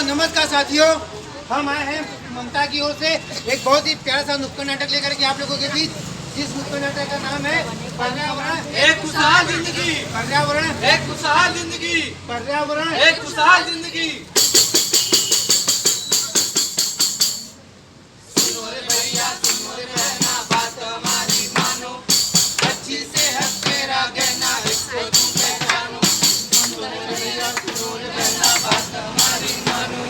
नमस्कार साथियों, हम आए हैं ममता की ओर से एक बहुत ही प्यारा सा नुक्कड़ नाटक लेकर के आप लोगों के बीच। जिस नुक्कड़ नाटक का नाम है पर्यावरण एक खुशहाल जिंदगी, पर्यावरण एक खुशहाल जिंदगी, पर्यावरण एक खुशहाल जिंदगी। सुनो रे भैया, सुनो रे बहना, बात हमारी मानो, अच्छी सेहत तेरा गहना, इसको तुम पहचानो। सुनो रे भैया, सुनो रे बहना, बात हमारी मानो,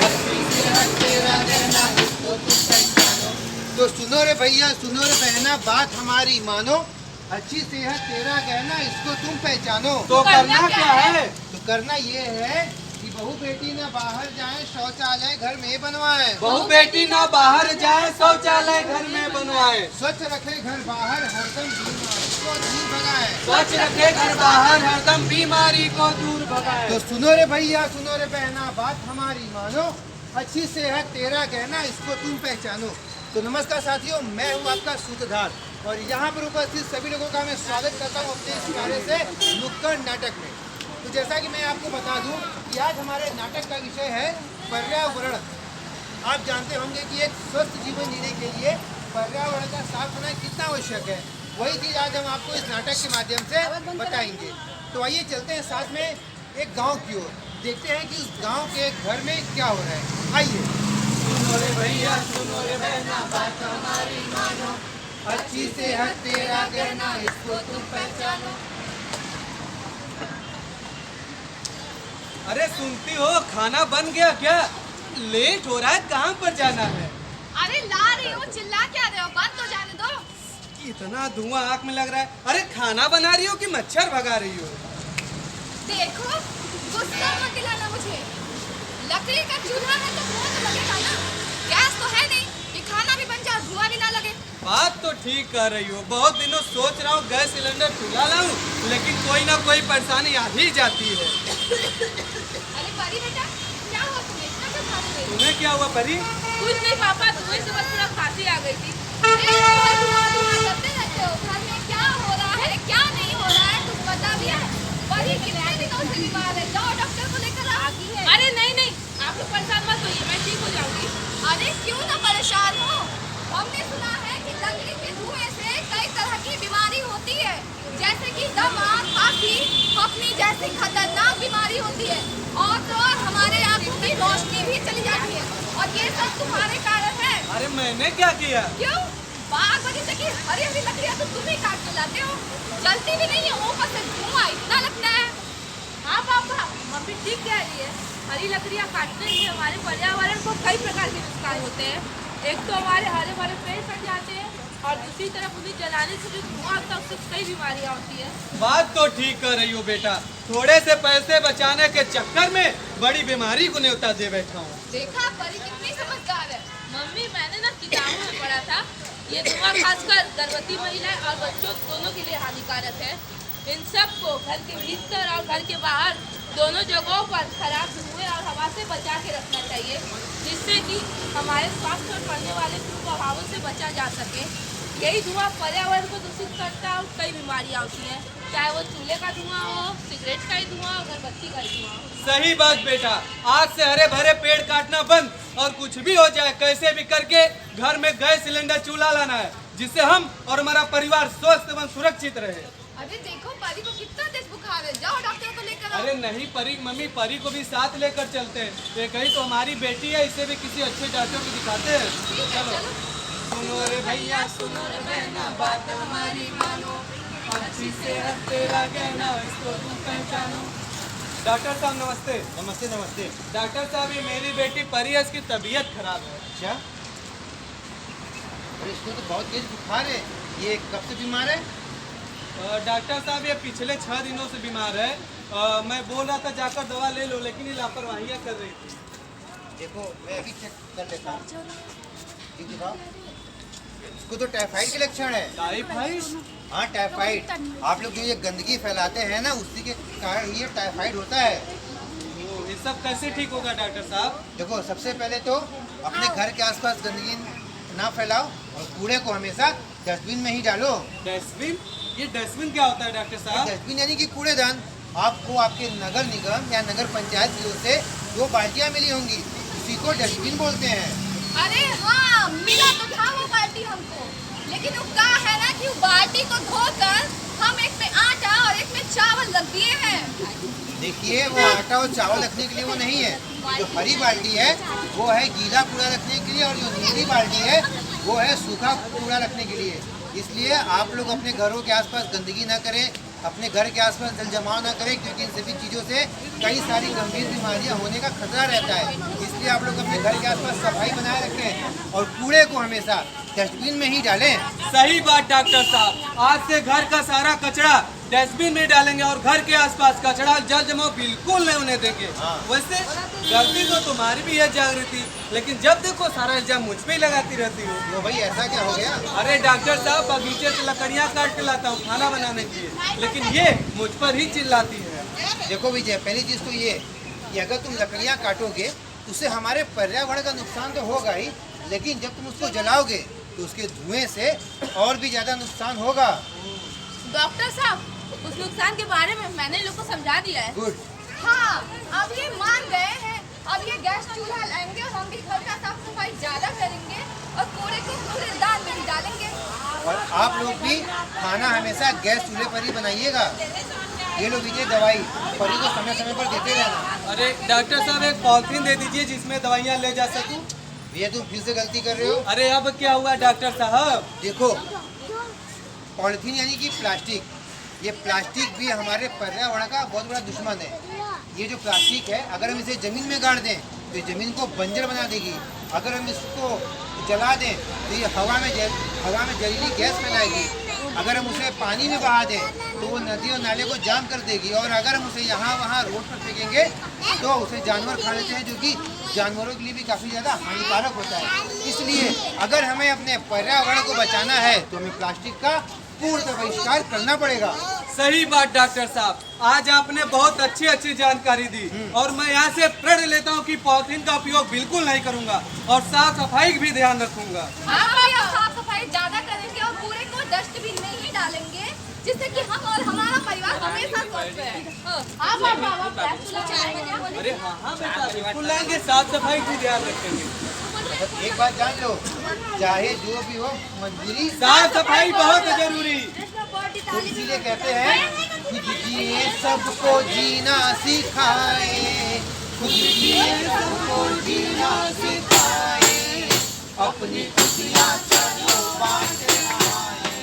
अच्छी सेहत तेरा गहना, इसको तुम पहचानो। तो सुनो रे भैया, सुनो रे बहना, बात हमारी मानो, अच्छी सेहत तेरा गहना, इसको तुम पहचानो। तो करना क्या है? तो करना ये है कि बहू बेटी न बाहर जाए, शौचालय घर में बनवाए, बहू बेटी ना बाहर जाए, शौचालय घर में बनवाए, स्वच्छ रखे घर बाहर, हरदम बीमारी को दूर भगाए। स्वच्छ रखे घर बाहर, हरदम बीमारी को दूर भगाए। तो सुनो रे भैया, सुनो रे बहना, बात हमारी मानो, अच्छी सेहत तेरा गहना, इसको तुम पहचानो। तो नमस्कार साथियों, मैं हूँ आपका सूत्रधार और यहाँ पर उपस्थित सभी लोगों का मैं स्वागत करता हूँ अपने इस कार्य से नुक्कड़ नाटक में। तो जैसा कि मैं आपको बता दूं कि आज हमारे नाटक का विषय है पर्यावरण। आप जानते होंगे कि एक स्वस्थ जीवन जीने के लिए पर्यावरण का साफ होना कितना आवश्यक है। वही चीज़ आज हम आपको इस नाटक के माध्यम से बताएंगे। तो आइए चलते हैं साथ में एक गांव की ओर, देखते हैं कि उस गांव के घर में क्या हो रहा है। आइए। सुनो रे भैया, सुनो रे बहना, बात हमारी मानो, अच्छी सेहत तेरा गहना, इसको तुम पहचानो। अरे सुनती हो, खाना बन गया क्या? लेट हो रहा है, कहाँ पर जाना है? अरे ला रही हूँ, चिल्ला क्या रहे हो? बंद तो जाने दो। इतना धुआं आँख में लग रहा है। अरे खाना बना रही हो कि मच्छर भगा रही हो? देखो, गुस्सा मत दिलाना मुझे। लकड़ी का चूल्हा है तो धुआं तो लगेगा ना। गैस तो है नहीं कि खाना भी बन जाए, धुआं भी ना लगे। बात तो ठीक कर रही हो। बहुत दिनों सोच रहा हूँ गैस सिलेंडर चूल्हा लाऊं, लेकिन कोई ना कोई परेशानी आ ही जाती है। अरे परी बेटा, क्या हुआ तुम्हें? इतना क्यों खाती रही? तुम्हें क्या हुआ परी? कुछ नहीं पापा, तुम्हें से बस थोड़ा खांसी आ गई थी। अरे धुआं धुआं करते रहते हो। घर में क्या हो रहा है, क्या नहीं हो रहा है, कुछ पता भी है? परी कितने दिनों से बीमार है, जाओ डॉक्टर को लेकर आ गई है। अरे नहीं नहीं, आप लोग परेशान मत होइए, मैं ठीक हो जाऊंगी। अरे क्यों ना परेशान हो? हमने सुना है कि लकड़ी के धुएं से कई तरह की बीमारी होती है, जैसे कि दमा, खांसी, हफनी जैसी खतरनाक बीमारी होती है। और तो और हमारे आंखों की रोशनी भी चली जाती है, और ये सब तुम्हारे कारण है। अरे मैंने क्या किया? क्यों? बाग बगीचे की हरी हरी लकड़ियां तो तुम ही काट के लाते हो, जलती भी नहीं है, ऊपर से धुआं इतना लगता है। हाँ पापा, मम्मी ठीक कह रही है। हरी लकड़ियां काटने से हमारे पर्यावरण को कई प्रकार के नुकसान होते हैं। एक तो हमारे हरे भरे पेड़ कट जाते हैं, और दूसरी तरफ उन्हें जलाने से जो धुआं होता है उससे कई बीमारियां होती है। बात तो ठीक कर रही हो बेटा। थोड़े से पैसे बचाने के चक्कर में बड़ी बीमारी को न्योता दे बैठा हूँ। देखा, परी कितनी समझदार है। मम्मी, मैंने ना किताबों में पढ़ा था, ये धुआं खासकर गर्भवती महिलाएं और बच्चों दोनों के लिए हानिकारक है। इन सब को घर के भीतर और घर के बाहर दोनों जगहों पर खराब धुएं और हवा से बचा के रखना चाहिए, जिससे कि हमारे स्वास्थ्य पर पड़ने वाले कुप्रभावों से बचा जा सके। यही धुआं पर्यावरण को दूषित करता है और कई बीमारियां होती हैं, चाहे वो चूल्हे का धुआं हो, सिगरेट का ही धुआं, अगरबत्ती का ही धुआं हो। सही बात बेटा। आज से हरे भरे पेड़ काटना बंद, और कुछ भी हो जाए कैसे भी करके घर में गैस सिलेंडर चूल्हा लाना है, जिससे हम और हमारा परिवार स्वस्थ एवं सुरक्षित रहे। अरे देखो, परी को कितना तेज बुखार है, जाओ डॉक्टर को लेकर आओ। अरे नहीं परी, मम्मी परी को भी साथ लेकर चलते हैं। ये कहीं तो हमारी बेटी है, इसे भी किसी अच्छे डॉक्टर को दिखाते हैं। ठीक है, चलो। सुनो रे भैया, सुनो रे बहना, बात हमारी मानो, अच्छी सेहत तेरा गहना, इसको तुम पहचानो। डॉक्टर साहब नमस्ते। नमस्ते नमस्ते। डॉक्टर साहब, ये मेरी बेटी परी है, इसकी तबीयत खराब है। अच्छा, अरे इसको तो बहुत तेज बुखार है। ये कब से बीमार है? डॉक्टर साहब, ये पिछले 6 दिनों से बीमार है। मैं बोल रहा था जाकर दवा ले लो, लेकिन ये लापरवाहियाँ कर रही थी। देखो, मैं अभी चेक कर लेता हूँ। ठीक दिखाओ। इसको तो टाइफाइड के लक्षण है। टाइफाइड? हाँ, टाइफाइड। आप लोग जो ये गंदगी फैलाते हैं ना, उसी के कारण ये टाइफाइड होता है। ओ, ये सब कैसे ठीक होगा डॉक्टर साहब? देखो, सबसे पहले तो अपने घर के आसपास गंदगी ना फैलाओ और कूड़े को हमेशा डस्टबिन में ही डालो। डस्टबिन? ये डस्टबिन क्या होता है डॉक्टर साहब? डस्टबिन यानी कि कूड़ेदान। आपको आपके नगर निगम या नगर पंचायत की ओर से 2 बाल्टियाँ मिली होंगी, उसी को डस्टबिन बोलते हैं। अरे हाँ, मिला तो था वो बाल्टी हमको, लेकिन वो क्या है ना कि वो बाल्टी को धोकर हम एक में आटा और एक में चावल रख दिए हैं। देखिए, वो आटा और चावल रखने के लिए वो नहीं है। जो हरी बाल्टी है वो है गीला कूड़ा रखने के लिए, और जो नीली बाल्टी है वो है सूखा कूड़ा रखने के लिए। इसलिए आप लोग अपने घरों के आसपास गंदगी ना करें, अपने घर के आसपास जल जमाव ना करें, क्योंकि इन सभी चीज़ों से कई सारी गंभीर बीमारियां होने का खतरा रहता है। इसलिए आप लोग अपने घर के आसपास सफाई बनाए रखें और कूड़े को हमेशा डस्टबिन में ही डालें। सही बात डॉक्टर साहब, आज से घर का सारा कचरा डस्टबिन में डालेंगे और घर के आसपास कचरा जल जमाव बिल्कुल नहीं होने देंगे। वैसे गलती तो तुम्हारी भी है जागृति, लेकिन जब देखो सारा इल्जाम मुझ पे ही लगाती रहती हो। तो भाई ऐसा क्या हो गया? अरे डॉक्टर साहब, बगीचे से लकड़ियाँ काट के लाता हूँ खाना बनाने के लिए, लेकिन ये मुझ पर ही चिल्लाती है। देखो विजय, पहली चीज़ तो ये कि अगर तुम लकड़ियाँ काटोगे उससे हमारे पर्यावरण का नुकसान तो होगा ही, लेकिन जब तुम उसको जलाओगे तो उसके धुएं से और भी ज़्यादा नुकसान होगा। डॉक्टर साहब, उस नुकसान के बारे में मैंने लोग को समझा दिया है। गुड। हाँ, अब ये मान गए हैं। अब ये गैस चूल्हा लाएंगे और हम भी घर का साफ सफाई ज्यादा करेंगे और कूड़े को कूड़ेदान में ही डालेंगे। और आप लोग भी खाना हमेशा गैस चूल्हे पर ही बनाइएगा। ये लो विजय, दवाई परी को समय समय पर देते रहना। अरे डॉक्टर साहब, एक पॉलिथीन दे दीजिए जिसमें दवाइयाँ ले जा सकूँ। भैया तुम फिर से गलती कर रहे हो। अरे अब क्या हुआ डॉक्टर साहब? देखो, पॉलिथीन यानी कि प्लास्टिक, ये प्लास्टिक भी हमारे पर्यावरण का बहुत बड़ा दुश्मन है। ये जो प्लास्टिक है, अगर हम इसे ज़मीन में गाड़ दें तो ये ज़मीन को बंजर बना देगी। अगर हम इसको जला दें तो ये हवा में जहरीली गैस फैलाएगी। अगर हम उसे पानी में बहा दें तो वो नदी और नाले को जाम कर देगी। और अगर हम उसे यहाँ वहाँ रोड पर फेंकेंगे तो उसे जानवर खा लेते हैं, जो कि जानवरों के लिए भी काफ़ी ज़्यादा हानिकारक होता है। इसलिए अगर हमें अपने पर्यावरण को बचाना है तो हमें प्लास्टिक का पूर्ण बहिष्कार करना पड़ेगा। सही बात डॉक्टर साहब, आज आपने बहुत अच्छी जानकारी दी और मैं यहाँ से प्रण लेता हूँ कि पॉलिथीन का उपयोग बिल्कुल नहीं करूँगा और साफ सफाई भी ध्यान रखूंगा। हाँ भैया, साफ सफाई ज्यादा करेंगे और कूड़े को डस्टबिन में ही डालेंगे, जिससे कि हम और हमारा परिवार हमेशा स्वस्थ रहे। अरे हाँ बेटा, बिल्कुल लाएंगे, साफ सफाई भी ध्यान रखेंगे। एक बात जान लो, चाहे जो भी हो, मजबूरी साफ सफाई बहुत जरूरी। तो इसीलिए कहते हैं खुद जिए सबको जीना सिखाए, खुद जिए सबको जीना सिखाए, अपनी खुशियाँ चलो बांट आए,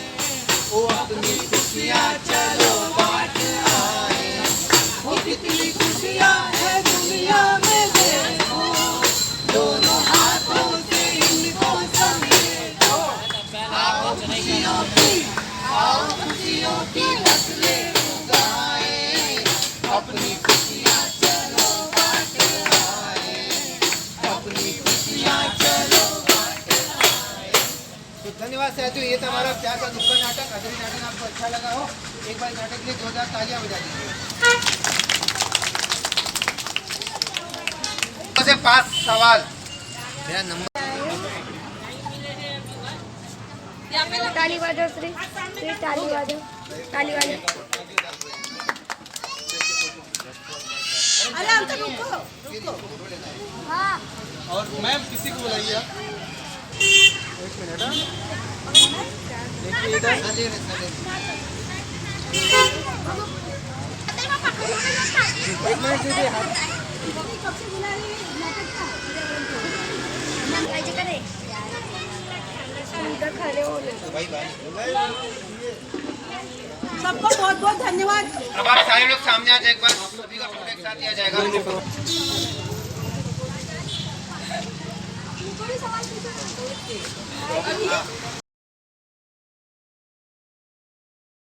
ओ अपनी खुशियाँ चलो बांट आए, वो कितनी खुशियाँ है दुनिया में देखो, दोनों हाथों से इनको समेटो, आओ खुशियों की नस्लें उगाए, अपनी खुशियाँ चलो बांट आए, अपनी खुशियाँ चलो बांट आए। तो धन्यवाद साथियों, ये था हमारा प्यार का नुक्कड़ नाटक। अगर ये नाटक आपको अच्छा लगा हो, एक बार नाटक के लिए जोरदार तालियां बजा दीजिए। 5 सवाल, मेरा नंबर ताली बजाओ श्री, ताली बजाओ, ताली बजाओ। अरे अंकल रुको। हाँ। और मैम किसी को बुलाइए आप। एक मिनट। सबको बहुत बहुत धन्यवाद। अब आप सारे लोग सामने आ जाए, एक बार सभी का फोटो एक साथ लिया जाएगा।